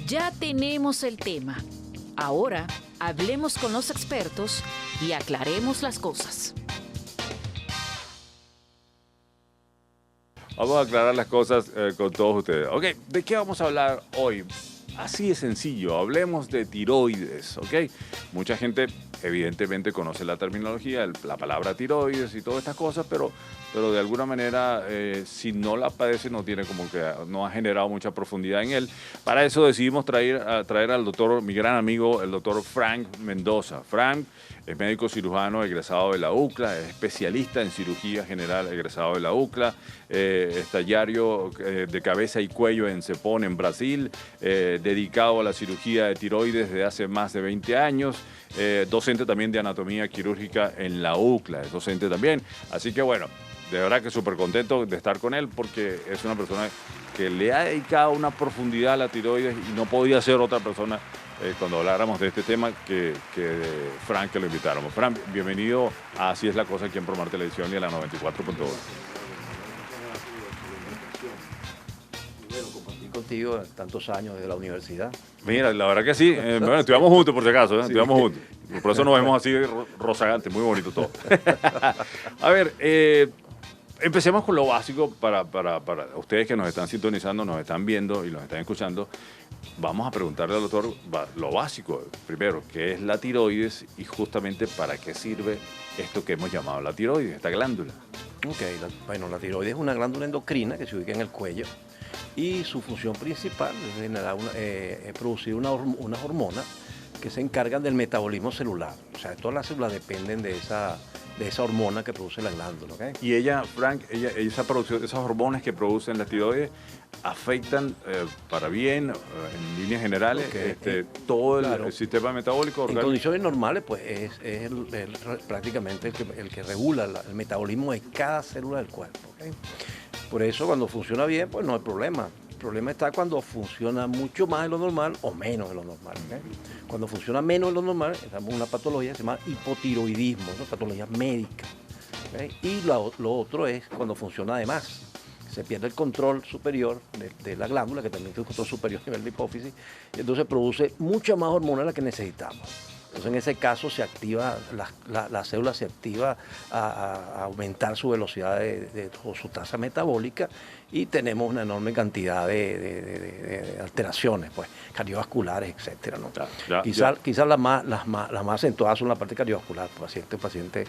Ya tenemos el tema. Ahora hablemos con los expertos y aclaremos las cosas. Vamos a aclarar las cosas con todos ustedes. Ok, ¿de qué vamos a hablar hoy? Así de sencillo, hablemos de tiroides, ¿ok? Mucha gente evidentemente conoce la terminología, la palabra tiroides y todas estas cosas, pero de alguna manera, si no la padece, no tiene como que, no ha generado mucha profundidad en él. Para eso decidimos traer al doctor, mi gran amigo, el doctor Frank Mendoza. Frank es médico cirujano egresado de la UCLA, es especialista en cirugía general egresado de la UCLA, estallario de cabeza y cuello en Cepón, en Brasil, dedicado a la cirugía de tiroides desde hace más de 20 años, docente también de anatomía quirúrgica en la UCLA, es docente también. Así que bueno, de verdad que súper contento de estar con él porque es una persona que le ha dedicado una profundidad a la tiroides y no podía ser otra persona cuando habláramos de este tema que Frank, que lo invitáramos. Frank, bienvenido a Así es la cosa aquí en Promar Televisión y a la 94.1. Contigo tantos años desde la universidad. Mira, la verdad que sí. Bueno, estudiamos juntos por si acaso, ¿eh? Sí. Estudiamos juntos. Por eso nos vemos así rozagantes, muy bonito todo. A ver, empecemos con lo básico para ustedes que nos están sintonizando, nos están viendo y nos están escuchando. Vamos a preguntarle al doctor lo básico. Primero, ¿qué es la tiroides y justamente para qué sirve esto que hemos llamado la tiroides, esta glándula? Ok, la tiroides es una glándula endocrina que se ubica en el cuello y su función principal es generar producir unas hormonas que se encargan del metabolismo celular. O sea, todas las células dependen de esa hormona que produce la glándula. ¿Okay? Y ella, Frank, esa producción, esas hormonas que producen la tiroides afectan para bien, en líneas generales, okay, todo el sistema metabólico orgánico. En condiciones normales, pues es prácticamente el que regula el metabolismo de cada célula del cuerpo. ¿Okay? Por eso, cuando funciona bien, pues no hay problema. El problema está cuando funciona mucho más de lo normal o menos de lo normal. ¿Okay? Cuando funciona menos de lo normal, estamos en una patología que se llama hipotiroidismo, una patología médica. ¿Okay? Y lo otro es cuando funciona de más. Se pierde el control superior de la glándula, que también tiene un control superior a nivel de hipófisis, y entonces produce mucha más hormona de la que necesitamos. Entonces en ese caso se activa, la célula se activa a aumentar su velocidad o su tasa metabólica y tenemos una enorme cantidad de alteraciones, pues, cardiovasculares, etcétera, ¿no? Quizás las más acentuadas son la parte cardiovascular, paciente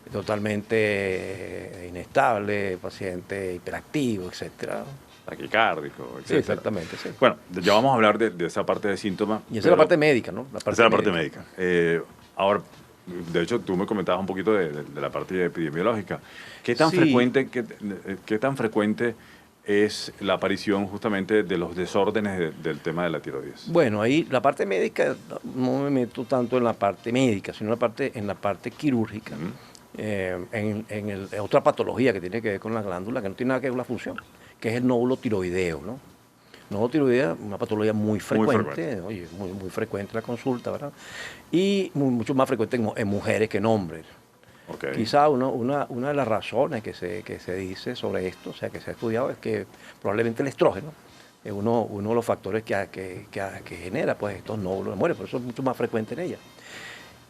totalmente inestable, paciente hiperactivo, etcétera. Taquicárdico, etc. Sí, exactamente, sí. Bueno, ya vamos a hablar de esa parte de síntomas. Y esa es la parte médica, ¿no? Esa es la parte médica. Ahora, de hecho, tú me comentabas un poquito de la parte epidemiológica. ¿Qué tan frecuente es la aparición justamente de los desórdenes del tema de la tiroides? Bueno, ahí la parte médica, no me meto tanto en la parte médica, sino en la parte quirúrgica. En otra patología que tiene que ver con la glándula, que no tiene nada que ver con la función, que es el nódulo tiroideo, ¿no? Nódulo tiroideo es una patología muy frecuente, oye, muy frecuente la consulta, ¿verdad? Y mucho más frecuente en mujeres que en hombres. Okay. Quizá una de las razones que se dice sobre esto, o sea, que se ha estudiado, es que probablemente el estrógeno es uno de los factores que genera pues, estos nódulos de mujeres, por eso es mucho más frecuente en ellas.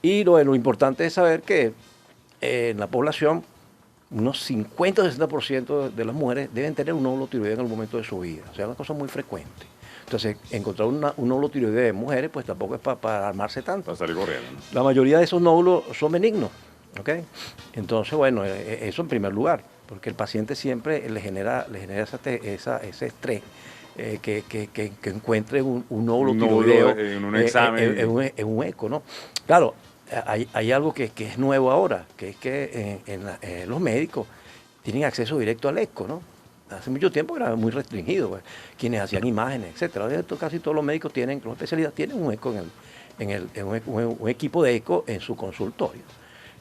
Y lo importante es saber que en la población, unos 50 o 60% de las mujeres deben tener un nódulo tiroideo en algún momento de su vida. O sea, es una cosa muy frecuente. Entonces, encontrar un nódulo tiroideo de mujeres, pues tampoco es para armarse tanto. Para salir corriendo, ¿no? La mayoría de esos nódulos son benignos. ¿Okay? Entonces, bueno, eso en primer lugar, porque el paciente siempre le genera ese estrés. Que encuentre un nódulo tiroideo en un examen. En un eco, ¿no? Claro, hay algo que es nuevo ahora, que es que los médicos tienen acceso directo al eco, ¿no? Hace mucho tiempo era muy restringido, pues, quienes hacían imágenes, etcétera. Casi todos los médicos los especialistas tienen un eco un equipo de eco en su consultorio.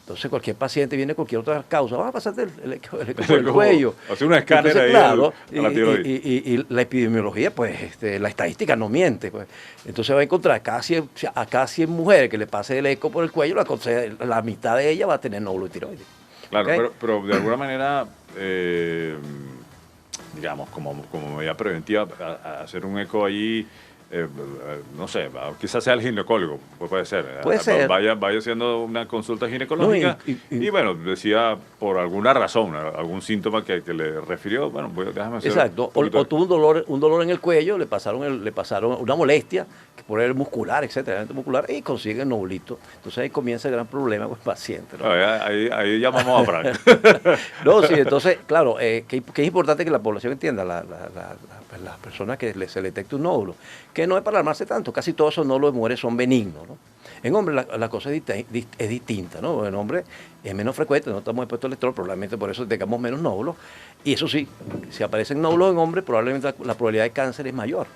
Entonces cualquier paciente viene de cualquier otra causa, va a pasarte el eco por el cuello. Hacer una escáner. Entonces, ahí claro, a la tiroides. Y la epidemiología, pues la estadística no miente. Pues. Entonces va a encontrar a cada 100 mujeres que le pase el eco por el cuello, la mitad de ellas va a tener nódulo tiroides. Claro, ¿Okay? pero de alguna manera, digamos, como medida preventiva, hacer un eco ahí no sé, quizás sea el ginecólogo, puede ser. Puede ser. Vaya haciendo una consulta ginecológica No, y bueno, decía por alguna razón, algún síntoma que le refirió, bueno, déjame hacer Exacto. un poquito O tuvo un dolor en el cuello, le pasaron una molestia, que por el muscular, etcétera, muscular, y consigue el nódulito. Entonces ahí comienza el gran problema con el paciente, ¿no? Ahí llamamos a Frank. No, sí, entonces, claro, que es importante que la población entienda, las personas que se le detecte un nódulo, que no es para alarmarse tanto, casi todos esos nódulos de mujeres son benignos, ¿no? En hombres la cosa es distinta, ¿no? En hombres es menos frecuente, no estamos expuestos al estrés, probablemente por eso tengamos menos nódulos, y eso sí, si aparecen nódulos en hombres, probablemente la probabilidad de cáncer es mayor.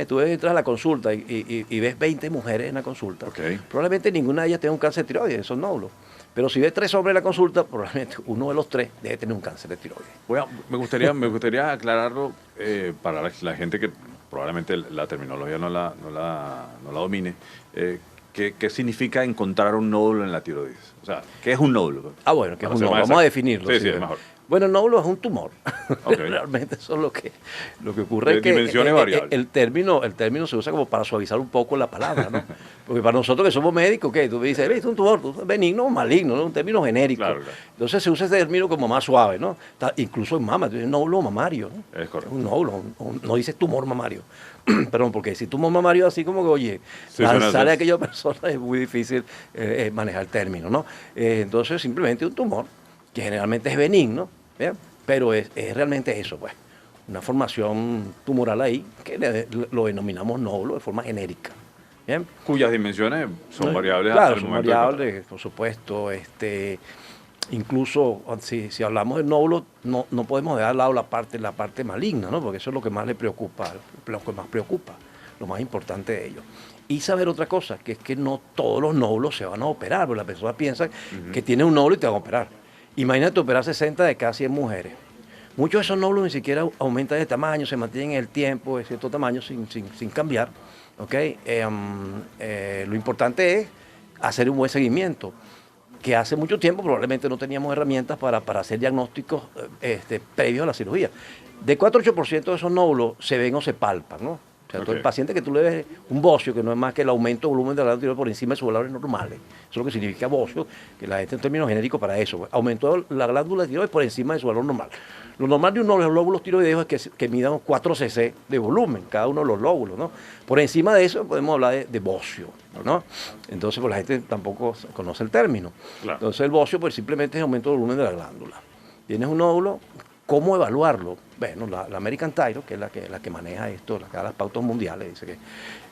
Tú entras a la consulta y ves 20 mujeres en la consulta, Okay. probablemente ninguna de ellas tenga un cáncer de tiroides, esos nódulos. Pero si ves 3 hombres en la consulta, probablemente uno de los 3 debe tener un cáncer de tiroides. Bueno, me gustaría aclararlo para la gente que probablemente la terminología no la domine. ¿Qué significa encontrar un nódulo en la tiroides? O sea, ¿qué es un nódulo? Bueno, que es Para un ser nódulo. más Vamos a exacto. definirlo. Sí, es mejor. Bueno, el nódulo es un tumor. Okay. Realmente eso es lo que ocurre. De Es que dimensiones variables. el término se usa como para suavizar un poco la palabra, ¿no? Porque para nosotros que somos médicos, ¿qué? Tú me dices, ¿viste un tumor? Benigno o maligno, ¿no? Un término genérico. Claro. Entonces se usa ese término como más suave, ¿no? Incluso en mama, tú dices nódulo mamario, ¿no? Es correcto. Un nódulo, no dices tumor mamario. Perdón, porque si tumor mamario así como que, oye, Sí, lanzarle a aquella persona es muy difícil manejar el término, ¿no? Entonces simplemente un tumor, que generalmente es benigno, ¿bien? Pero es realmente eso, pues, una formación tumoral ahí, que lo denominamos nódulo de forma genérica, ¿bien? Cuyas dimensiones son variables Claro, al son momento de variables, por supuesto. Incluso si hablamos del nódulo, no podemos dejar al lado la parte maligna, ¿no? Porque eso es lo que más le preocupa, lo más importante de ello. Y saber otra cosa, que es que no todos los nódulos se van a operar, porque la persona piensa que tiene un nódulo y te van a operar. Imagínate operar 60 de cada 100 mujeres. Muchos de esos nódulos ni siquiera aumentan de tamaño, se mantienen en el tiempo, de cierto tamaño, sin cambiar. ¿Okay? Lo importante es hacer un buen seguimiento, que hace mucho tiempo probablemente no teníamos herramientas para hacer diagnósticos previos a la cirugía. De 4 a 8% de esos nódulos se ven o se palpan, ¿no? O sea, Okay. el paciente que tú le ves un bocio, que no es más que el aumento de volumen de la glándula tiroides por encima de sus valores normales. Eso es lo que significa bocio, que la gente en términos genéricos para eso. Pues, aumentó la glándula tiroides por encima de su valor normal. Lo normal de uno de los lóbulos tiroideos es que midan 4 cc de volumen, cada uno de los lóbulos, ¿no? Por encima de eso podemos hablar de bocio, ¿no? Entonces, pues la gente tampoco conoce el término. Claro. Entonces, el bocio, pues simplemente es aumento del volumen de la glándula. Tienes un nódulo. ¿Cómo evaluarlo? Bueno, la American Thyroid, que es la que maneja esto, la que da las pautas mundiales, dice que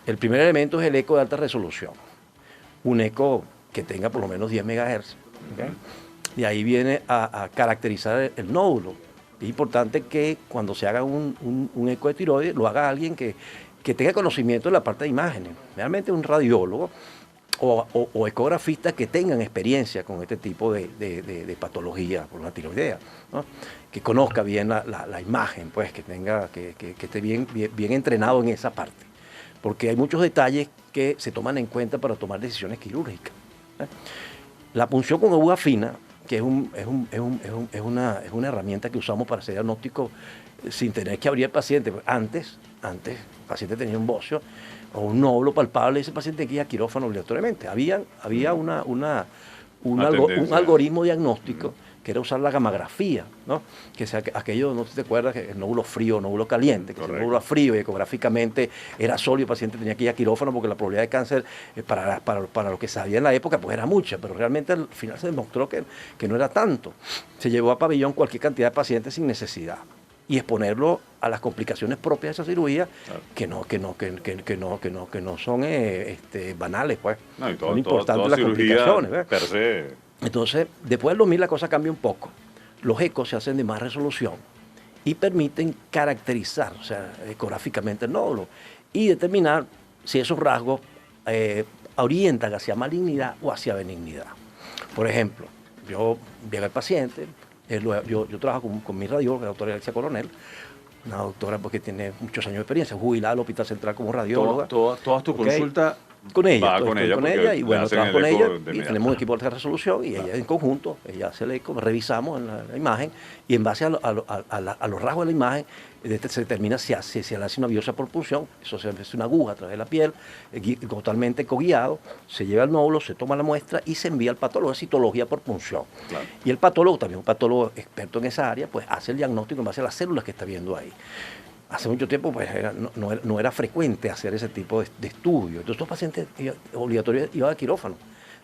el primer elemento es el eco de alta resolución. Un eco que tenga por lo menos 10 MHz. ¿Okay? Y ahí viene a caracterizar el nódulo. Es importante que cuando se haga un eco de tiroides, lo haga alguien que tenga conocimiento de la parte de imágenes. Realmente un radiólogo o ecografistas que tengan experiencia con este tipo de patología por la tiroidea, ¿no? Que conozca bien la imagen, pues, que esté bien entrenado en esa parte, porque hay muchos detalles que se toman en cuenta para tomar decisiones quirúrgicas. La punción con aguja fina, que es una herramienta que usamos para hacer diagnóstico sin tener que abrir al paciente. Antes el paciente tenía un bocio o un nódulo palpable, ese paciente que iba a quirófano obligatoriamente. Había un algoritmo diagnóstico que era usar la gammagrafía, ¿no? Que sea aquello, no sé si te acuerdas, que el nódulo frío, nódulo caliente, que el nódulo frío y ecográficamente era sólido, el paciente tenía que ir a quirófano porque la probabilidad de cáncer para lo que sabía en la época pues era mucha, pero realmente al final se demostró que no era tanto. Se llevó a pabellón cualquier cantidad de pacientes sin necesidad y exponerlo a las complicaciones propias de esa cirugía, claro, que no son banales, pues. No, y son importantes las complicaciones, ¿ves? Per se. Entonces, después del 2000 la cosa cambia un poco. Los ecos se hacen de más resolución y permiten caracterizar, o sea, ecográficamente el nódulo y determinar si esos rasgos orientan hacia malignidad o hacia benignidad. Por ejemplo, llega el paciente, yo trabajo con mi radióloga, la doctora Alexia Coronel, una doctora porque tiene muchos años de experiencia, jubilada del Hospital Central como radióloga. Todas tus consultas Con ella, Va estoy con ella con porque ella y le bueno, hacen trabajo el con eco ella de y inmediato. tenemos un equipo de alta resolución y ella en conjunto, ella hace el eco, revisamos en la imagen y en base a los rasgos de la imagen se determina si se le hace una biopsia por punción, eso se hace una aguja a través de la piel, totalmente coguiado, se lleva el nódulo, se toma la muestra y se envía al patólogo, es citología por punción. Claro. Y el patólogo, también un patólogo experto en esa área, pues hace el diagnóstico en base a las células que está viendo ahí. Hace mucho tiempo pues no era frecuente hacer ese tipo de estudios. Entonces, estos pacientes obligatorios iban a quirófano,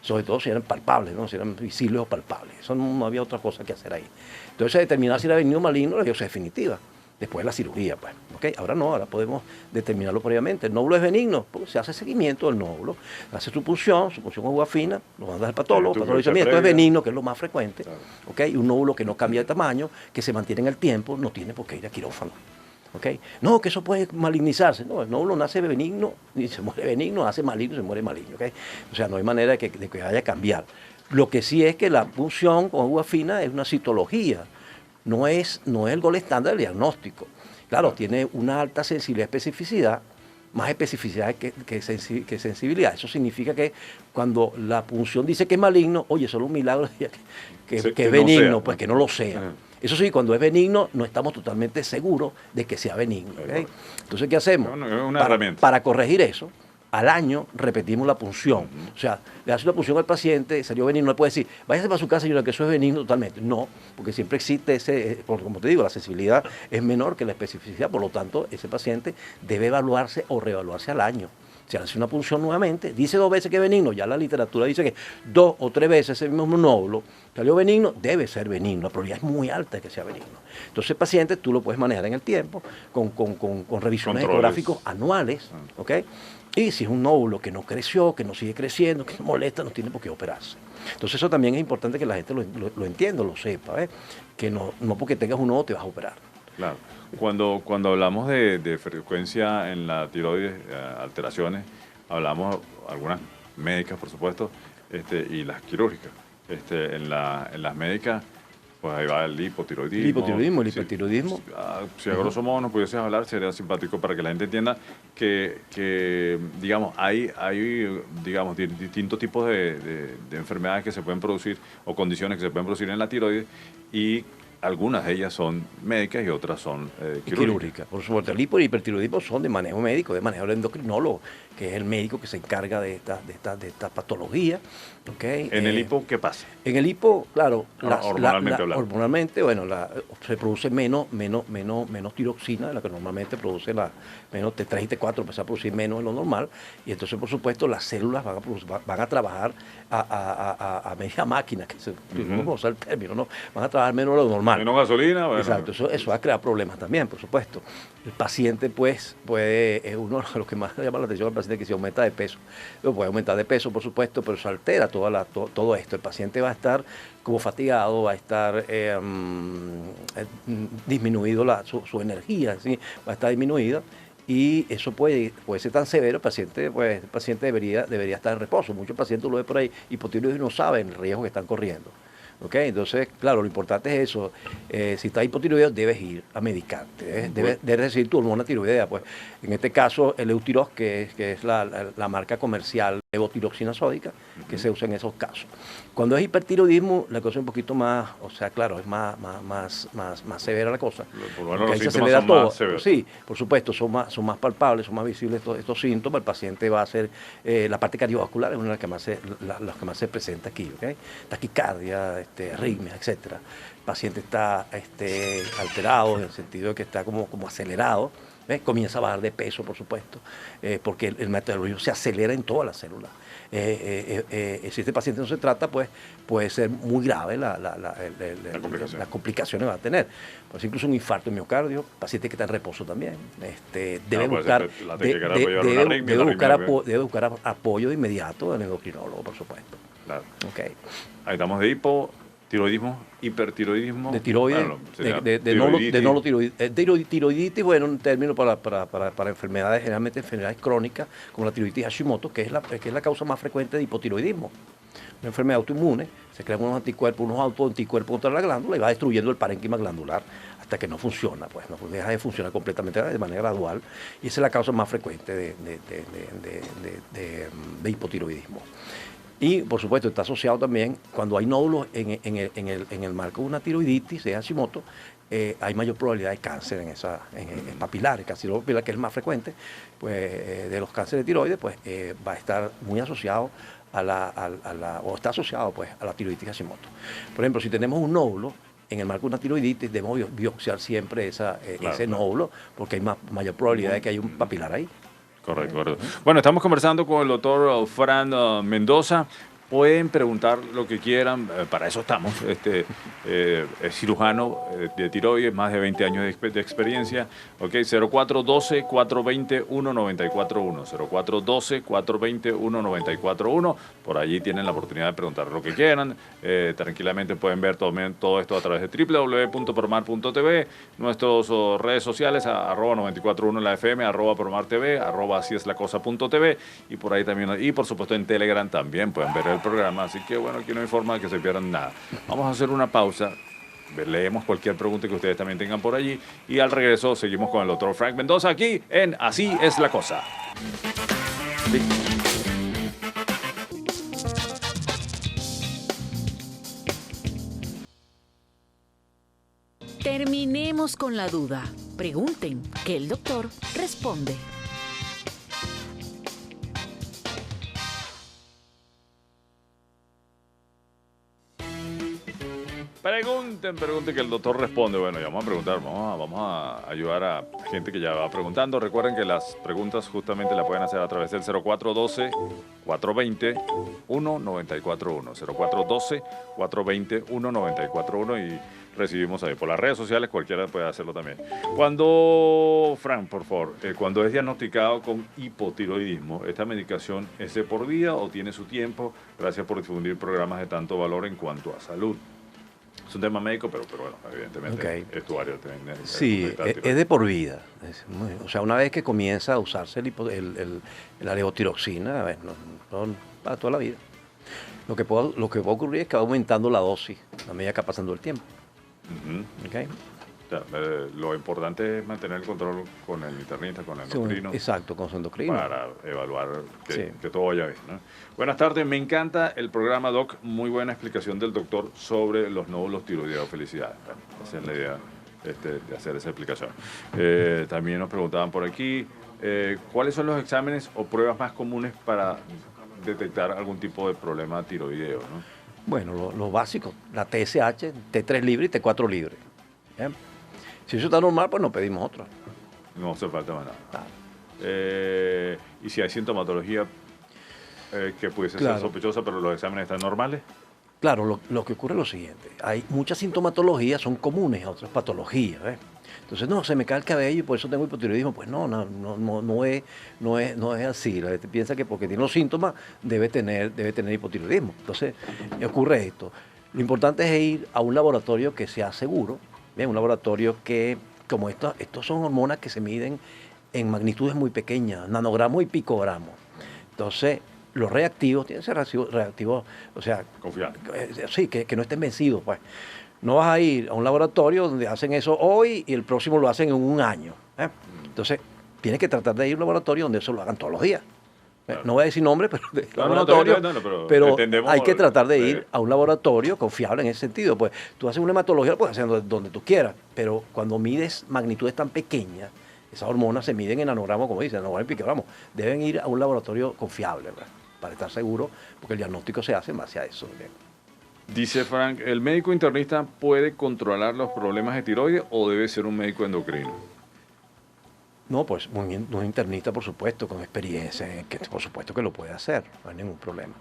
sobre todo si eran palpables, ¿no? Si eran visibles o palpables. Eso no había otra cosa que hacer ahí. Entonces, determinar si era benigno o maligno, la biopsia definitiva, después de la cirugía. Pues, ¿okay? Ahora no, ahora podemos determinarlo previamente. El nódulo es benigno, pues, se hace seguimiento del nódulo, hace su punción con agua fina, lo manda al patólogo, el patólogo dice, mira, esto es benigno, que es lo más frecuente, claro. ¿Okay? Y un nódulo que no cambia de tamaño, que se mantiene en el tiempo, no tiene por qué ir a quirófano. ¿Okay? No, que eso puede malignizarse. No, el nódulo nace benigno y se muere benigno, nace maligno y se muere maligno. ¿Okay? O sea, no hay manera de que vaya a cambiar. Lo que sí es que la punción con agua fina es una citología, no es el gol estándar del diagnóstico. Claro, tiene una alta sensibilidad y especificidad, más especificidad que sensibilidad. Eso significa que cuando la punción dice que es maligno, oye, solo un milagro que es benigno, no pues que no lo sea. Eso sí, cuando es benigno, no estamos totalmente seguros de que sea benigno. ¿Okay? Entonces, ¿qué hacemos? Una herramienta. Para corregir eso, al año repetimos la punción. O sea, le hace una punción al paciente, salió benigno, no le puede decir, váyase para su casa, señora, que eso es benigno totalmente. No, porque siempre existe ese, porque como te digo, la sensibilidad es menor que la especificidad, por lo tanto, ese paciente debe evaluarse o reevaluarse al año. Se hace una punción nuevamente, dice 2 veces que es benigno, ya la literatura dice que 2 o 3 veces ese mismo nódulo salió benigno, debe ser benigno, la probabilidad es muy alta de que sea benigno. Entonces el paciente tú lo puedes manejar en el tiempo con revisiones ecográficos anuales, ¿ok? Y si es un nódulo que no creció, que no sigue creciendo, que no molesta, no tiene por qué operarse. Entonces eso también es importante que la gente lo entienda, lo sepa, ¿eh? Que no porque tengas un nódulo te vas a operar. Claro. Cuando hablamos de frecuencia en la tiroides, alteraciones, hablamos algunas médicas, por supuesto, y las quirúrgicas. En las médicas, pues ahí va el hipotiroidismo. El hipotiroidismo, el hipertiroidismo. Si a grosso modo nos pudieses hablar, sería simpático para que la gente entienda que digamos, hay digamos, distintos tipos de enfermedades que se pueden producir o condiciones que se pueden producir en la tiroides y algunas de ellas son médicas y otras son quirúrgicas. Por supuesto, el hipo y el hipertiroidismo son de manejo médico, de manejo del endocrinólogo, que es el médico que se encarga de esta patología. ¿Okay? ¿En el hipo qué pasa? En el hipo, claro, hormonalmente bueno, se produce menos tiroxina de la que normalmente produce menos T3 y T4, empieza a producir menos de lo normal, y entonces, por supuesto, las células van a trabajar a media máquina, que vamos a usar el término, ¿no? Van a trabajar menos de lo normal. Menos gasolina. Bueno. Exacto, eso va a crear problemas también, por supuesto. El paciente, pues, es uno de los que más llama la atención al paciente que se aumenta de peso. Puede aumentar de peso, por supuesto, pero se altera todo esto. El paciente va a estar como fatigado, va a estar disminuido su energía, ¿sí? Va a estar disminuida. Y eso puede ser tan severo, el paciente debería estar en reposo. Muchos pacientes lo ven por ahí, hipotiroidismo, no saben el riesgo que están corriendo. ¿Okay? Entonces, claro, lo importante es eso. Si estás hipotiroideo, debes ir a medicarte. Debes recibir tu hormona tiroidea. Pues, en este caso, el Eutirox, que es la marca comercial de levotiroxina sódica, que se usa en esos casos. Cuando es hipertiroidismo, la cosa es un poquito más, o sea, claro, es más severa la cosa. Bueno, ahí se acelera todo. Sí, por supuesto, son más palpables, son más visibles estos síntomas. El paciente va a hacer, la parte cardiovascular es una de las que más se presenta aquí. ¿Okay? Taquicardia, arritmias, etcétera. El paciente está alterado en el sentido de que está como acelerado. Comienza a bajar de peso, por supuesto, porque el metabolismo se acelera en todas las células. Si este paciente no se trata, pues puede ser muy grave las complicaciones que va a tener. Pues incluso un infarto de miocardio, paciente que está en reposo también. Debe buscar apoyo de inmediato del endocrinólogo, por supuesto. Claro. Okay. Ahí estamos de hipotiroidismo, hipertiroidismo. De tiroides, tiroiditis, bueno, un término para enfermedades, generalmente enfermedades crónicas, como la tiroiditis Hashimoto, que es la causa más frecuente de hipotiroidismo. Una enfermedad autoinmune, se crean unos anticuerpos, unos autoanticuerpos contra la glándula y va destruyendo el parénquima glandular hasta que no funciona, pues no deja de funcionar completamente de manera gradual, y esa es la causa más frecuente de hipotiroidismo. Y por supuesto está asociado también cuando hay nódulos en el marco de una tiroiditis de Hashimoto, hay mayor probabilidad de cáncer en papilares, carcinoma papilar, que es el más frecuente, pues de los cánceres de tiroides, pues va a estar muy asociado o está asociado pues a la tiroiditis Hashimoto. Por ejemplo, si tenemos un nódulo en el marco de una tiroiditis, debemos biopsiar siempre ese nódulo, porque hay mayor probabilidad de que haya un papilar ahí. Correcto, correcto. Bueno, estamos conversando con el doctor Fran Mendoza. Pueden preguntar lo que quieran, para eso estamos. Es cirujano de tiroides, más de 20 años de experiencia. Ok, 0412-420-1941. 0412-420-1941. Por allí tienen la oportunidad de preguntar lo que quieran. Tranquilamente pueden ver todo esto a través de www.promar.tv. Nuestras redes sociales, @941 la FM, @promartv, @asieslacosa.tv. Y por ahí también, y por supuesto en Telegram también pueden ver el programa, así que bueno, aquí no hay forma de que se pierdan nada. Vamos a hacer una pausa, leemos cualquier pregunta que ustedes también tengan por allí y al regreso seguimos con el doctor Frank Mendoza aquí en Así es la Cosa. Sí. Terminemos con la duda. Pregunten, que el doctor responde. Pregunten que el doctor responde. Bueno, ya vamos a preguntar, vamos a ayudar a gente que ya va preguntando. Recuerden que las preguntas justamente las pueden hacer a través del 0412-420-1941. 0412-420-1941 y recibimos ahí por las redes sociales, cualquiera puede hacerlo también. Cuando, Fran, por favor, cuando es diagnosticado con hipotiroidismo, ¿esta medicación es de por vida o tiene su tiempo? Gracias por difundir programas de tanto valor en cuanto a salud. Es un tema médico, pero bueno, evidentemente es tu área. Sí, es de por vida. O sea, una vez que comienza a usarse la levotiroxina, para toda la vida. Lo que puede ocurrir es que va aumentando la dosis a medida que va pasando el tiempo. Okay. O sea, lo importante es mantener el control con el internista, con el endocrino. Exacto, con su endocrino. Para evaluar que todo vaya bien, ¿no? Buenas tardes, me encanta el programa, Doc. Muy buena explicación del doctor sobre los nódulos tiroideos. Felicidades. Bueno, esa es la idea de hacer esa explicación. También nos preguntaban por aquí, ¿cuáles son los exámenes o pruebas más comunes para detectar algún tipo de problema tiroideo, ¿no? Bueno, lo básico, la TSH, T3 libre y T4 libre. ¿Bien? Si eso está normal, pues nos pedimos otra. No hace falta más nada. Y si hay sintomatología que pudiese ser sospechosa, pero los exámenes están normales. Claro, lo que ocurre es lo siguiente. Hay muchas sintomatologías, son comunes a otras patologías. Entonces, no, se me cae el cabello y por eso tengo hipotiroidismo. Pues no es así. La gente piensa que porque tiene los síntomas debe tener hipotiroidismo. Entonces, ocurre esto. Lo importante es ir a un laboratorio que sea seguro. Bien, un laboratorio que, como estos son hormonas que se miden en magnitudes muy pequeñas, nanogramos y picogramos. Entonces, los reactivos tienen que ser reactivos, o sea, confiables. Sí, que no estén vencidos, pues. No vas a ir a un laboratorio donde hacen eso hoy y el próximo lo hacen en un año. Entonces, tienes que tratar de ir a un laboratorio donde eso lo hagan todos los días. Claro. No voy a decir nombre, pero pero hay que tratar de ir a un laboratorio confiable en ese sentido. Pues tú haces una hematología, lo puedes hacer donde tú quieras, pero cuando mides magnitudes tan pequeñas, esas hormonas se miden en nanogramos, como dicen, nanogramos y picogramos. Deben ir a un laboratorio confiable, ¿verdad? Para estar seguro, porque el diagnóstico se hace en base a eso. ¿Verdad? Dice Frank, ¿el médico internista puede controlar los problemas de tiroides o debe ser un médico endocrino? No, pues un internista, por supuesto, con experiencia, que por supuesto que lo puede hacer, no hay ningún problema.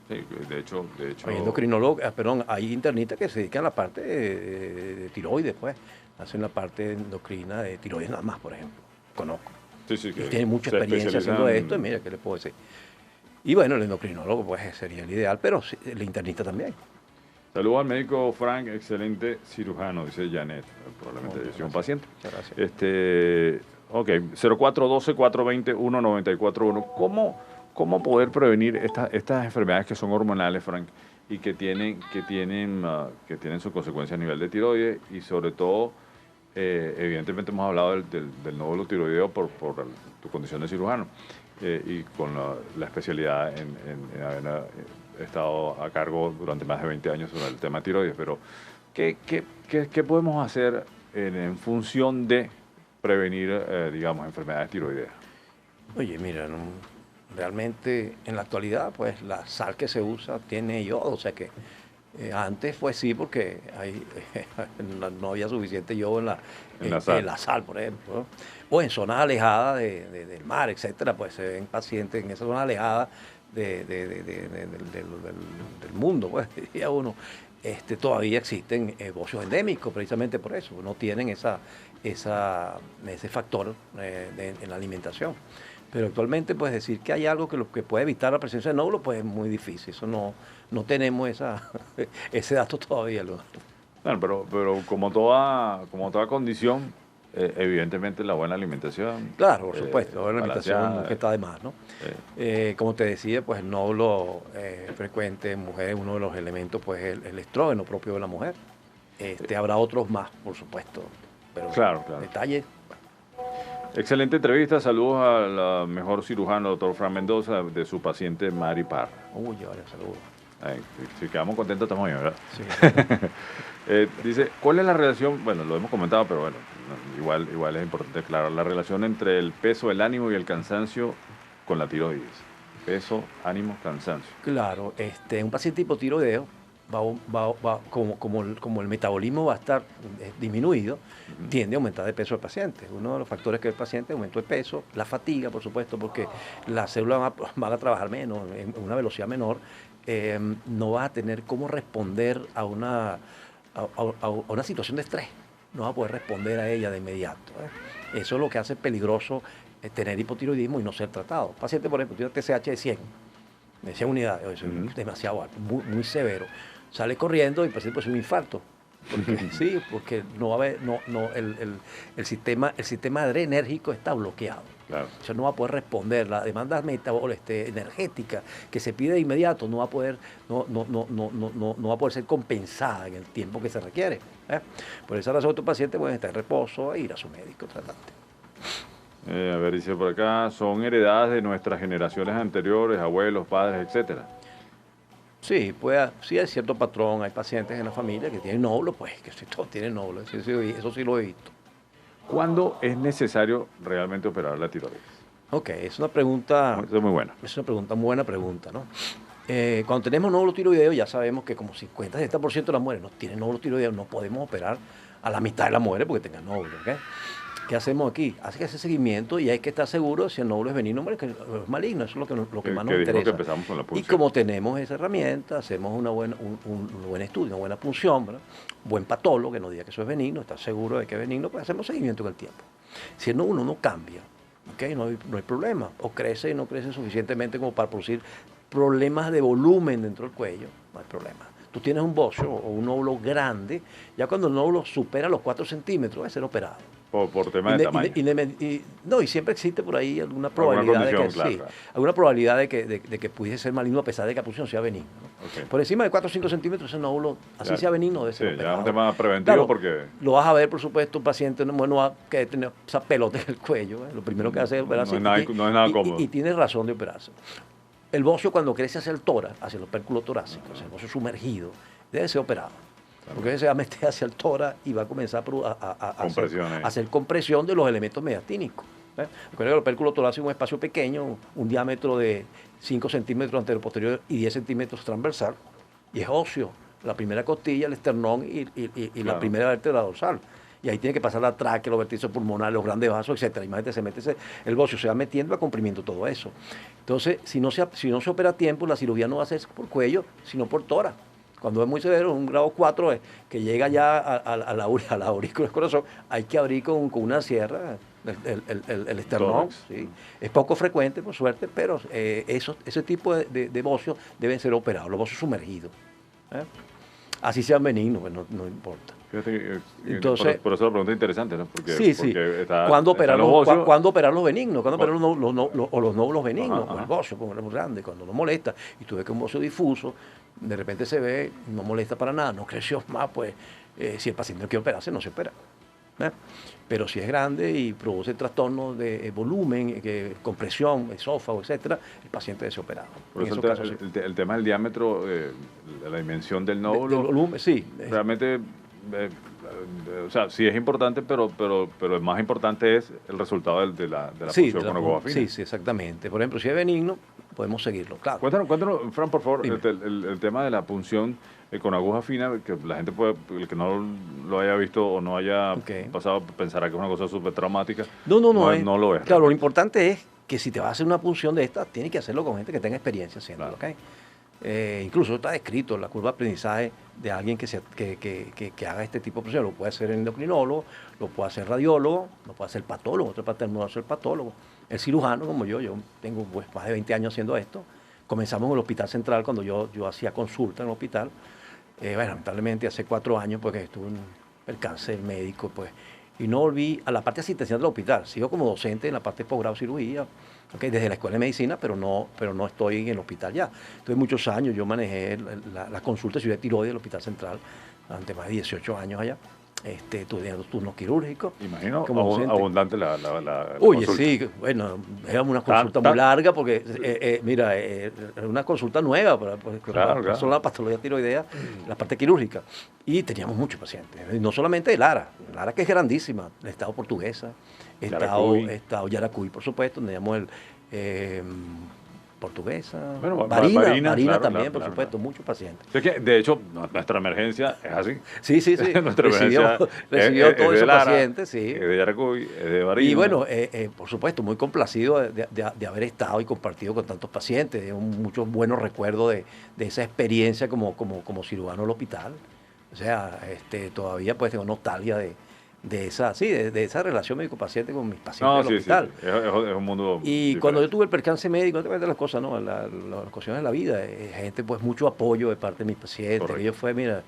Sí, de hecho... Hay endocrinólogos, hay internistas que se dedican a la parte de tiroides, pues, hacen la parte endocrina de tiroides nada más, por ejemplo, conozco. Sí, que tienen mucha experiencia haciendo esto, y mira, ¿qué le puedo decir? Y bueno, el endocrinólogo, pues, sería el ideal, pero el internista también. Saludos al médico Frank, excelente cirujano, dice Janet. Probablemente es un paciente. Muchas gracias. Ok, 0412-420-1941. ¿Cómo poder prevenir estas enfermedades que son hormonales, Frank, y que tienen sus consecuencias a nivel de tiroides y sobre todo, evidentemente hemos hablado del nódulo tiroideo por tu condición de cirujano y con la especialidad en haber estado a cargo durante más de 20 años sobre el tema tiroides, pero ¿qué podemos hacer en función de prevenir, digamos, enfermedades tiroideas? Oye, mira, realmente en la actualidad, pues la sal que se usa tiene yodo, o sea que antes fue sí porque no había suficiente yodo en la sal, por ejemplo, ¿no? O en zonas alejadas del mar, etcétera, pues se ven pacientes en esa zona alejada del mundo, pues diría uno. Todavía existen bocios endémicos precisamente por eso, no tienen ese factor en la alimentación. Pero actualmente, pues decir que hay algo que puede evitar la presencia de nódulos, pues es muy difícil. Eso no tenemos ese dato todavía. Bueno, pero como toda condición, evidentemente la buena alimentación. Claro, por supuesto, la buena alimentación no es que está de más, ¿no? Sí. Como te decía, pues el nódulo frecuente en mujeres, uno de los elementos, pues el estrógeno propio de la mujer. Habrá otros más, por supuesto, pero Claro. detalle. Excelente entrevista. Saludos al mejor cirujano, doctor Fran Mendoza, de su paciente Mari Parra. Uy, vale, saludos. Si quedamos contentos, estamos bien, ¿verdad? Sí. Dice, ¿cuál es la relación? Bueno, lo hemos comentado, pero bueno, igual es importante aclarar la relación entre el peso, el ánimo y el cansancio con la tiroides. Peso, ánimo, cansancio. Claro, un paciente hipotiroideo como el metabolismo va a estar disminuido, tiende a aumentar de peso el paciente. Uno de los factores que el paciente aumento de peso, la fatiga, por supuesto, porque las células van a trabajar menos, en una velocidad menor, no vas a tener cómo responder a una situación de estrés, no vas a poder responder a ella de inmediato. Eso es lo que hace peligroso tener hipotiroidismo y no ser tratado. El paciente, por ejemplo, tiene TSH de 100 unidades, eso es demasiado alto, muy severo. Sale corriendo y el paciente puede ser un infarto. Porque no va a haber, el sistema adrenérgico está bloqueado. Claro. O sea, no va a poder responder. La demanda energética que se pide de inmediato no va a poder ser compensada en el tiempo que se requiere. Por esa razón, tu paciente puede estar en reposo e ir a su médico tratante. A ver, dice por acá, son heredadas de nuestras generaciones anteriores, abuelos, padres, etcétera. Sí, sí hay cierto patrón, hay pacientes en la familia que tienen nódulos, pues que si todos tienen nódulos, eso sí lo he visto. ¿Cuándo es necesario realmente operar la tiroides? Ok, es una pregunta... Eso es muy buena. Es una buena pregunta, ¿no? Cuando tenemos nódulo tiroideo ya sabemos que como 50-60% de las mujeres no tienen nódulo tiroideo, no podemos operar a la mitad de las mujeres porque tengan nódulo, ¿ok? ¿Qué hacemos aquí? Hay que hacer seguimiento y hay que estar seguro si el nódulo es benigno o es maligno. Eso es lo que más nos interesa. Que empezamos con la punción. Y como tenemos esa herramienta, hacemos un buen estudio, una buena punción, ¿verdad? Un buen patólogo que nos diga que eso es benigno, está seguro de que es benigno, pues hacemos seguimiento con el tiempo. Si el nódulo no cambia, ¿okay? No hay problema. O crece y no crece suficientemente como para producir problemas de volumen dentro del cuello, no hay problema. Tú tienes un bocio o un nódulo grande, ya cuando el nódulo supera los 4 centímetros, va a ser operado. Por tema de tamaño. Y siempre existe por ahí alguna probabilidad alguna probabilidad de que pudiese ser maligno a pesar de que la punción sea benigna, ¿no? Okay. Por encima de 4 o 5 centímetros ese nódulo, así sea benigno, debe ser operado. Ya es un tema preventivo, claro, porque... Lo vas a ver, por supuesto, un paciente no va a tener esa pelota en el cuello. Lo primero que hace es operarse. No es nada cómodo. Y tiene razón de operarse. El bocio cuando crece hacia el tórax, hacia el opérculo torácico, hacia el bocio sumergido, debe ser operado. Porque se va a meter hacia el tórax y va a comenzar a hacer compresión de los elementos mediastínicos. Recuerda que el opérculo torácico es un espacio pequeño, un diámetro de 5 centímetros anteroposterior y 10 centímetros transversal, y es óseo. La primera costilla, el esternón y la primera vértebra dorsal. Y ahí tiene que pasar la tráquea, los vértices pulmonares, los grandes vasos, etc. Imagínate, el bocio se va metiendo, va comprimiendo todo eso. Entonces, si no se opera a tiempo, la cirugía no va a ser por cuello, sino por tórax. Cuando es muy severo, un grado 4, que llega ya a la aurícula del corazón, hay que abrir con una sierra el esternón. ¿Sí? Es poco frecuente, por suerte, pero ese tipo de bocios deben ser operados, los bocios sumergidos. Así sean benignos, pues no importa. Fíjate que, Entonces, por eso la pregunta es interesante, ¿no? Porque, sí. porque ¿Cuándo están operar los bocios. ¿cuándo operar los benignos? ¿Cuándo operar los nódulos benignos? Ajá, O el ajá. bocio, como es muy grande, cuando no molesta. Y tú ves que un bocio difuso, de repente se ve, no molesta para nada, no creció más, pues si el paciente no quiere operarse, no se opera. ¿Eh? Pero si es grande y produce trastornos de volumen, compresión, esófago, etcétera, el paciente debe ser operado. Por En eso esos casos, sí. el tema del diámetro, la dimensión del De nódulo, volumen, sí. realmente, o sea, sí es importante, pero el más importante es el resultado de la Sí, punción con aguja fina. sí, exactamente. Por ejemplo, si es benigno, podemos seguirlo, claro. Cuéntanos, Fran, por favor, Dime. el tema de la punción con aguja fina, que la gente puede, el que no lo haya visto o no haya Ok. pasado, pensará que es una cosa súper traumática. No No es. lo es. Claro, lo realmente. importante es que si te vas a hacer una punción de esta, tienes que hacerlo con gente que tenga experiencia haciéndolo, Claro. ¿ok? Incluso está descrito la curva de aprendizaje de alguien que haga este tipo de punción. Lo puede hacer el endocrinólogo, lo puede hacer radiólogo, lo puede hacer patólogo, otra parte del mundo hacer patólogo. El cirujano, como yo tengo pues, más de 20 años haciendo esto. Comenzamos en el Hospital Central cuando yo hacía consulta en el hospital. Bueno, lamentablemente hace 4 años porque estuve en el cáncer médico, pues, y no volví a la parte asistencial del hospital. Sigo como docente en la parte de posgrado cirugía, okay, desde la escuela de medicina, pero no estoy en el hospital ya. Entonces, muchos años yo manejé la consulta de ciudad de tiroides del Hospital Central durante más de 18 años allá. Tuve los turnos quirúrgicos. Imagino como docente. abundante la Oye, consulta. sí, bueno, era una consulta muy larga porque, mira, era una consulta nueva Claro. solo la patología tiroidea, la parte quirúrgica. Y teníamos muchos pacientes, y no solamente de Lara que es grandísima, el Estado Portuguesa, Estado Yaracuy, por supuesto, teníamos el Portuguesa, Bueno, Marina claro, también, claro, por claro. supuesto, muchos pacientes. Es que, de hecho, nuestra emergencia es así. Sí. Nuestra recibió emergencia todos de esos Lara, pacientes, sí. es de Yaracuy, es de Barina. Y bueno, por supuesto, muy complacido de haber estado y compartido con tantos pacientes. Tengo muchos buenos recuerdos de esa experiencia como cirujano del hospital. O sea, todavía pues tengo nostalgia de esa relación médico-paciente con mis pacientes del hospital. Sí. Es un mundo Y diferente. cuando yo tuve el percance médico, no te cuento las cosas, ¿no? Las cuestiones de la vida, gente, pues mucho apoyo de parte de mis pacientes. Correcto. Ello fue, mira,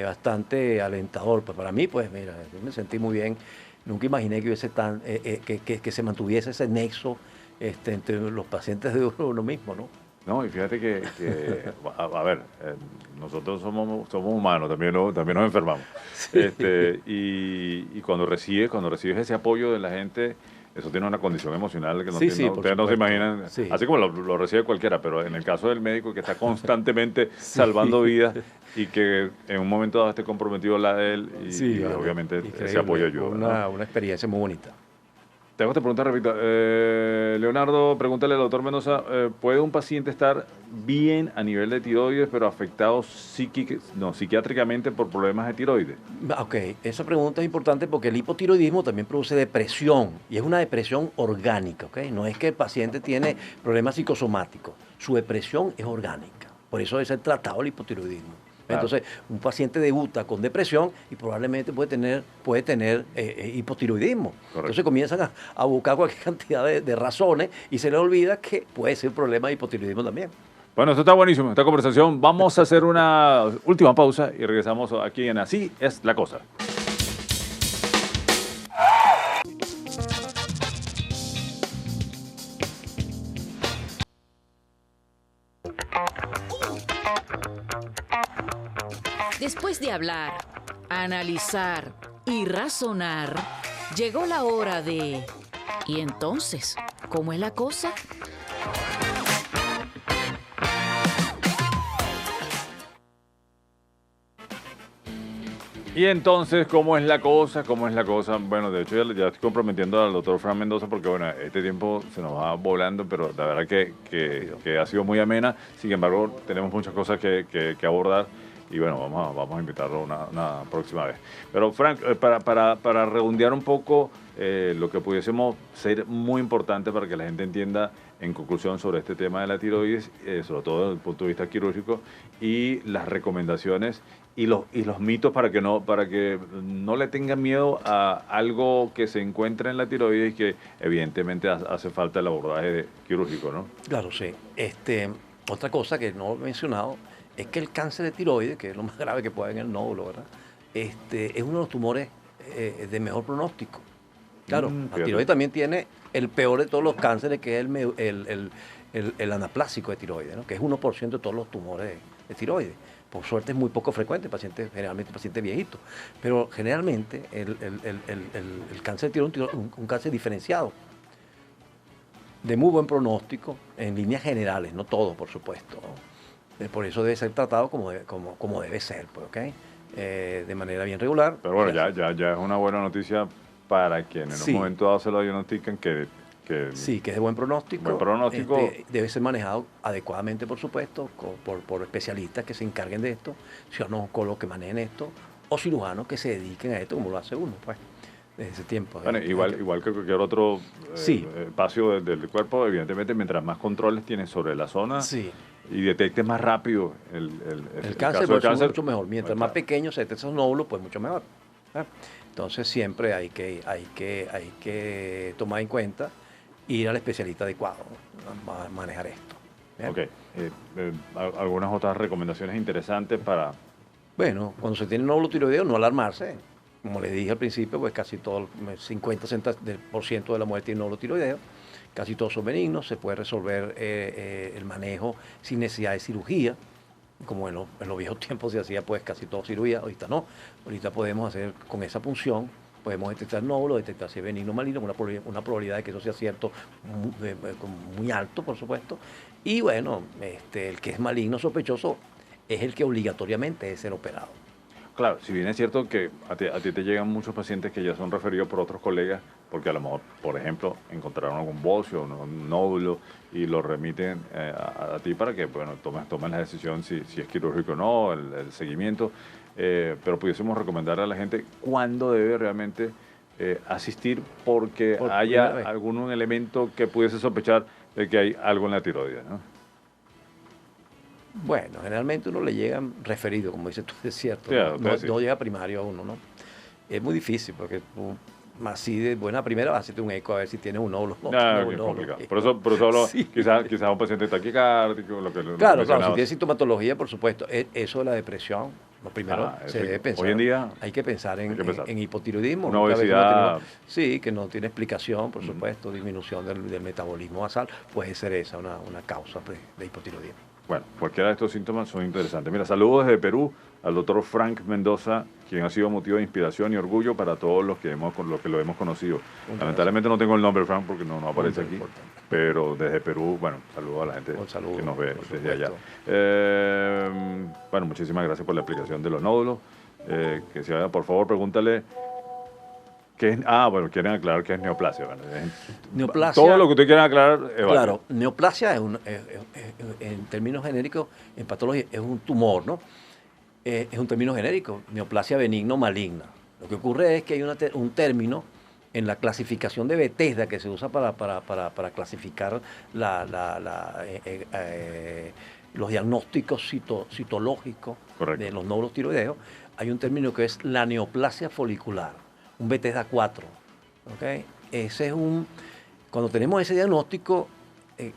bastante alentador. Pues para mí, pues mira, yo me sentí muy bien. Nunca imaginé que hubiese que se mantuviese ese nexo entre los pacientes de uno mismo, ¿no? No, y fíjate que a ver, nosotros somos humanos, también nos enfermamos. Y cuando recibes ese apoyo de la gente, eso tiene una condición emocional que Sí, ustedes no se imaginan, Sí. así como lo recibe cualquiera, pero en el caso del médico que está constantemente salvando vidas y que en un momento dado esté comprometido la de él, y vale, obviamente increíble. ese apoyo ayuda. ¿no? Una experiencia muy bonita. Tengo esta pregunta, repito. Leonardo, pregúntale al doctor Mendoza, ¿puede un paciente estar bien a nivel de tiroides, pero afectado psiquiátricamente por problemas de tiroides? Ok, esa pregunta es importante porque el hipotiroidismo también produce depresión y es una depresión orgánica, ¿ok? No es que el paciente tiene problemas psicosomáticos, su depresión es orgánica, por eso debe ser tratado el hipotiroidismo. Claro. Entonces, un paciente debuta con depresión y probablemente puede tener hipotiroidismo. Correcto. Entonces comienzan a buscar cualquier cantidad de razones y se les olvida que puede ser un problema de hipotiroidismo también. Bueno, esto está buenísimo, esta conversación. Vamos a hacer una última pausa y regresamos aquí en Así es la cosa. Después de hablar, analizar y razonar, llegó la hora de... ¿Y entonces? ¿Cómo es la cosa? Y entonces, ¿cómo es la cosa? ¿Cómo es la cosa? Bueno, de hecho, ya estoy comprometiendo al doctor Fran Mendoza porque, bueno, este tiempo se nos va volando, pero la verdad que ha sido muy amena. Sin embargo, tenemos muchas cosas que abordar y, bueno, vamos a invitarlo una próxima vez. Pero, Frank, para redondear un poco lo que pudiésemos ser muy importante para que la gente entienda en conclusión sobre este tema de la tiroides, sobre todo desde el punto de vista quirúrgico, y las recomendaciones y los mitos para que no le tengan miedo a algo que se encuentra en la tiroides y que evidentemente hace falta el abordaje quirúrgico, ¿no? Claro, sí. Otra cosa que no he mencionado es que el cáncer de tiroides, que es lo más grave que puede haber en el nódulo, ¿verdad? es uno de los tumores de mejor pronóstico. Claro, la fíjate. tiroides también tiene el peor de todos los cánceres, que es el anaplásico de tiroides, ¿no? Que es 1% de todos los tumores de tiroides. Por suerte es muy poco frecuente, generalmente pacientes viejitos. Pero generalmente el cáncer de tiroides es un cáncer diferenciado, de muy buen pronóstico, en líneas generales, no todo, por supuesto, ¿no? Por eso debe ser tratado como debe ser, pues, ¿ok? De manera bien regular. Pero bueno, ya es una buena noticia para quienes en un momento dado se lo diagnostican que sí, que es de buen pronóstico. Buen pronóstico. Debe ser manejado adecuadamente, por supuesto, por especialistas que se encarguen de esto, cirujanos que manejen esto, o cirujanos que se dediquen a esto, como lo hace uno, pues, desde ese tiempo. Bueno, igual que cualquier otro espacio del cuerpo, evidentemente, mientras más controles tienes sobre la zona y detectes más rápido el cáncer, caso del cáncer, mucho mejor. Mientras más pequeños se detectan esos nódulos, pues mucho mejor. Entonces siempre hay que tomar en cuenta ir al especialista adecuado a manejar esto. ¿Bien? Ok. ¿Algunas otras recomendaciones interesantes para...? Bueno, cuando se tiene nódulo tiroideo, no alarmarse. Como les dije al principio, pues casi todo, 50% de la muerte tiene nódulo tiroideo. Casi todos son benignos, se puede resolver el manejo sin necesidad de cirugía. Como en los viejos tiempos se hacía pues casi todo cirugía, ahorita no. Ahorita podemos hacer con esa punción, podemos detectar nódulos, detectar si es benigno o maligno, una probabilidad de que eso sea cierto muy alto, por supuesto. Y bueno, el que es maligno sospechoso es el que obligatoriamente debe ser operado. Claro, si bien es cierto que a ti te llegan muchos pacientes que ya son referidos por otros colegas, porque a lo mejor, por ejemplo, encontraron algún bocio, un nódulo, y lo remiten a ti para que, bueno, tomen la decisión si es quirúrgico o no, el seguimiento. Pero pudiésemos recomendar a la gente cuándo debe realmente asistir porque haya algún elemento que pudiese sospechar de que hay algo en la tiroides, ¿no? Bueno, generalmente uno le llegan referido, como dices tú, es cierto. Sí, no llega primario a uno, ¿no? Es muy difícil porque tú, así de buena primera, vas a hacerte un eco a ver si tienes un nódulo. Es complicado. Por eso hablo, quizás un paciente taquicárdico. Claro, si tiene sintomatología, por supuesto. Eso de la depresión, lo primero se debe pensar. Hoy en día hay que pensar en hipotiroidismo. Una obesidad. Que no tiene explicación, por supuesto. Disminución del metabolismo basal. Puede ser esa una causa de hipotiroidismo. Bueno, cualquiera de estos síntomas son interesantes. Mira, saludos desde Perú al doctor Frank Mendoza, quien ha sido motivo de inspiración y orgullo para todos los que lo hemos conocido. Lamentablemente no tengo el nombre, Frank, porque no aparece aquí. Pero desde Perú, bueno, saludos a la gente que nos ve desde allá. Bueno, muchísimas gracias por la explicación de los nódulos. Por favor, pregúntale... quieren aclarar que es neoplasia. Neoplasia, todo lo que ustedes quieran aclarar es claro, neoplasia en términos genéricos, en patología, es un tumor, ¿no? Es un término genérico, neoplasia benigno maligna. Lo que ocurre es que hay un término en la clasificación de Bethesda que se usa para clasificar los diagnósticos citológicos de los nódulos tiroideos. Hay un término que es la neoplasia folicular, un Bethesda 4. ¿Okay? Cuando tenemos ese diagnóstico,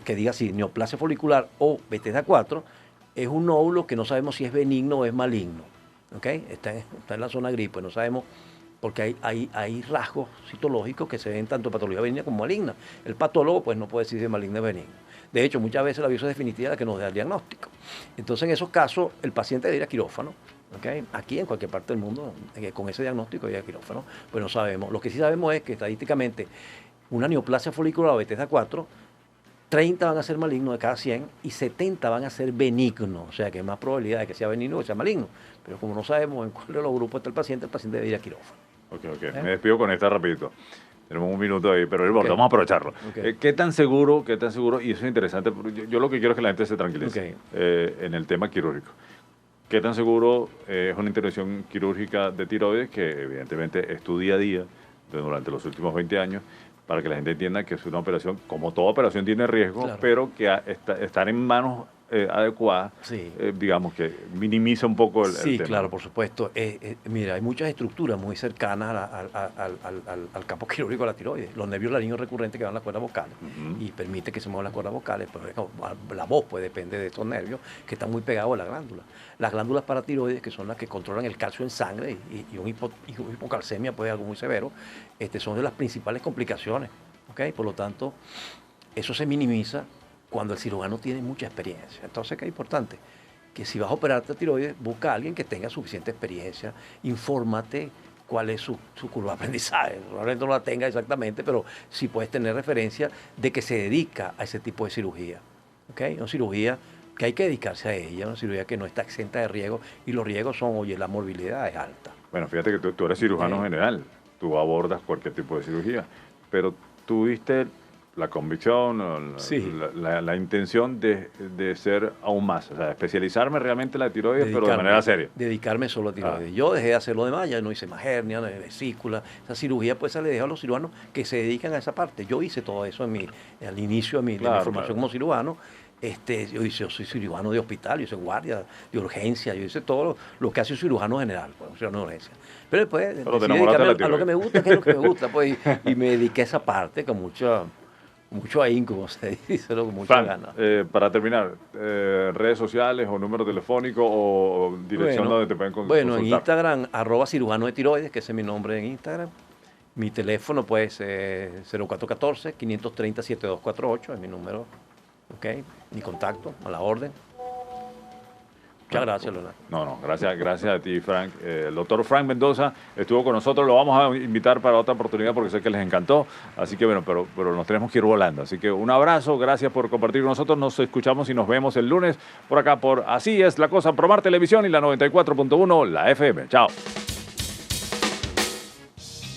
que diga así, neoplasia folicular o Bethesda 4, es un nódulo que no sabemos si es benigno o es maligno. ¿Okay? Está en la zona gris, pues no sabemos, porque hay rasgos citológicos que se ven tanto en patología benigna como maligna. El patólogo pues no puede decir si es maligno o benigno. De hecho, muchas veces la biopsia definitiva es la que nos da el diagnóstico. Entonces, en esos casos, el paciente debe ir a quirófano. ¿Okay? Aquí, en cualquier parte del mundo, con ese diagnóstico debe ir a quirófano. Pues no sabemos. Lo que sí sabemos es que estadísticamente una neoplasia folicular o Bethesda 4, 30 van a ser malignos de cada 100 y 70 van a ser benignos. O sea, que hay más probabilidad de que sea benigno o que sea maligno. Pero como no sabemos en cuál de los grupos está el paciente debe ir a quirófano. Ok. Me despido con esta rapidito. Tenemos un minuto ahí, pero vamos a aprovecharlo. ¿Qué tan seguro? Y eso es interesante, yo lo que quiero es que la gente se tranquilice en el tema quirúrgico. ¿Qué tan seguro es una intervención quirúrgica de tiroides que evidentemente es tu día a día durante los últimos 20 años para que la gente entienda que es una operación, como toda operación tiene riesgo, pero que estar en manos adecuada, Sí. digamos que minimiza un poco el Sí, tema. claro, por supuesto. Mira, hay muchas estructuras muy cercanas al campo quirúrgico de la tiroides. Los nervios larinos recurrentes que van a las cuerdas vocales y permite que se muevan las cuerdas vocales, pero la voz pues depende de estos nervios que están muy pegados a la glándula. Las glándulas paratiroides, que son las que controlan el calcio en sangre y una hipocalcemia puede ser algo muy severo, son de las principales complicaciones. ¿Ok? Por lo tanto, eso se minimiza cuando el cirujano tiene mucha experiencia. Entonces, ¿qué es importante? Que si vas a operarte tiroides, busca a alguien que tenga suficiente experiencia, infórmate cuál es su curva de aprendizaje. Probablemente no la tenga exactamente, pero sí puedes tener referencia de que se dedica a ese tipo de cirugía. ¿Okay? Una cirugía que hay que dedicarse a ella, una cirugía que no está exenta de riesgos, y los riesgos son, oye, la morbilidad es alta. Bueno, fíjate que tú eres cirujano general, tú abordas cualquier tipo de cirugía, pero tuviste la convicción, o Sí. la intención de ser aún más, o sea, especializarme realmente en la tiroides, pero de manera seria. Dedicarme solo a tiroides. Yo dejé de hacer lo demás, ya no hice más hernia, no hice vesícula. Esa cirugía pues se le deja a los cirujanos que se dedican a esa parte. Yo hice todo eso al inicio de mi formación como cirujano. Yo soy cirujano de hospital, yo soy guardia de urgencia, yo hice todo lo que hace un cirujano general, pues, un cirujano de urgencia. Pero después decidí dedicarme a lo que me gusta, que es lo que me gusta, pues, y me dediqué a esa parte con mucho ahínco, como se dice, con mucha ganas. Para terminar, redes sociales o número telefónico o dirección donde te pueden consultar. Bueno, en Instagram, @cirujano de tiroides, que ese es mi nombre en Instagram. Mi teléfono, pues, 0414-530-7248, es mi número, ¿ok? Mi contacto, a la orden. Muchas gracias, Leonardo. No, gracias a ti, Frank. El doctor Frank Mendoza estuvo con nosotros, lo vamos a invitar para otra oportunidad porque sé que les encantó. Así que bueno, pero nos tenemos que ir volando. Así que un abrazo, gracias por compartir con nosotros. Nos escuchamos y nos vemos el lunes por acá por Así es la Cosa, Promar Televisión y la 94.1, la FM. Chao.